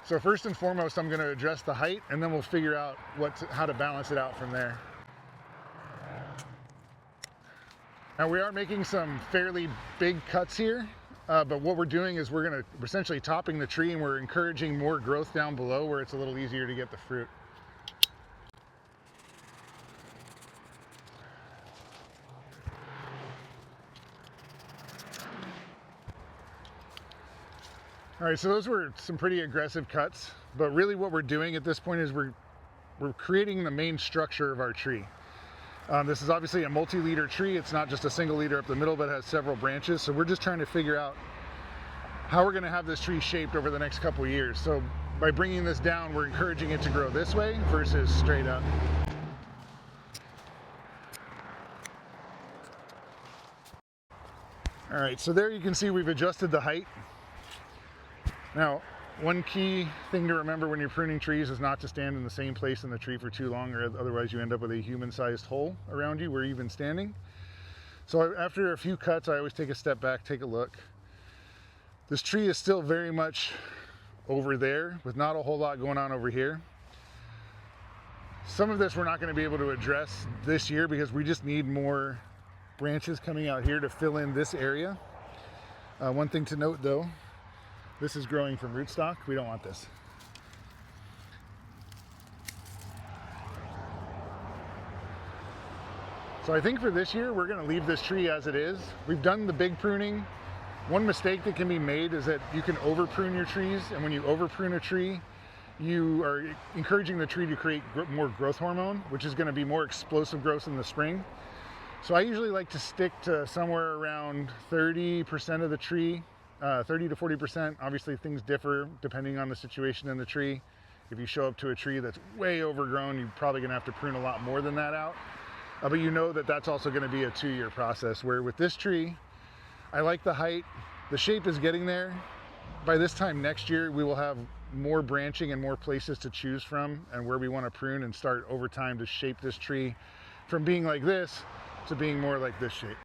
So first and foremost, I'm going to address the height, and then we'll figure out how to balance it out from there. Now we are making some fairly big cuts here, but what we're doing is we're essentially topping the tree, and we're encouraging more growth down below where it's a little easier to get the fruit. All right, so those were some pretty aggressive cuts, but really what we're doing at this point is we're creating the main structure of our tree. This is obviously a multi-leader tree. It's not just a single leader up the middle, but it has several branches. So we're just trying to figure out how we're gonna have this tree shaped over the next couple of years. So by bringing this down, we're encouraging it to grow this way versus straight up. All right, so there you can see we've adjusted the height. Now, one key thing to remember when you're pruning trees is not to stand in the same place in the tree for too long, or otherwise you end up with a human-sized hole around you where you've been standing. So after a few cuts, I always take a step back, take a look. This tree is still very much over there with not a whole lot going on over here. Some of this we're not going to be able to address this year because we just need more branches coming out here to fill in this area. One thing to note though, this is growing from rootstock. We don't want this. So I think for this year, we're gonna leave this tree as it is. We've done the big pruning. One mistake that can be made is that you can over prune your trees, and when you over prune a tree, you are encouraging the tree to create more growth hormone, which is gonna be more explosive growth in the spring. So I usually like to stick to somewhere around 30% of the tree, 30 to 40%. Obviously things differ depending on the situation in the tree. If you show up to a tree that's way overgrown, you're probably gonna have to prune a lot more than that out. But you know that that's also gonna be a 2-year process, where with this tree, I like the height. The shape is getting there. By this time next year, we will have more branching and more places to choose from and where we wanna prune and start over time to shape this tree from being like this to being more like this shape.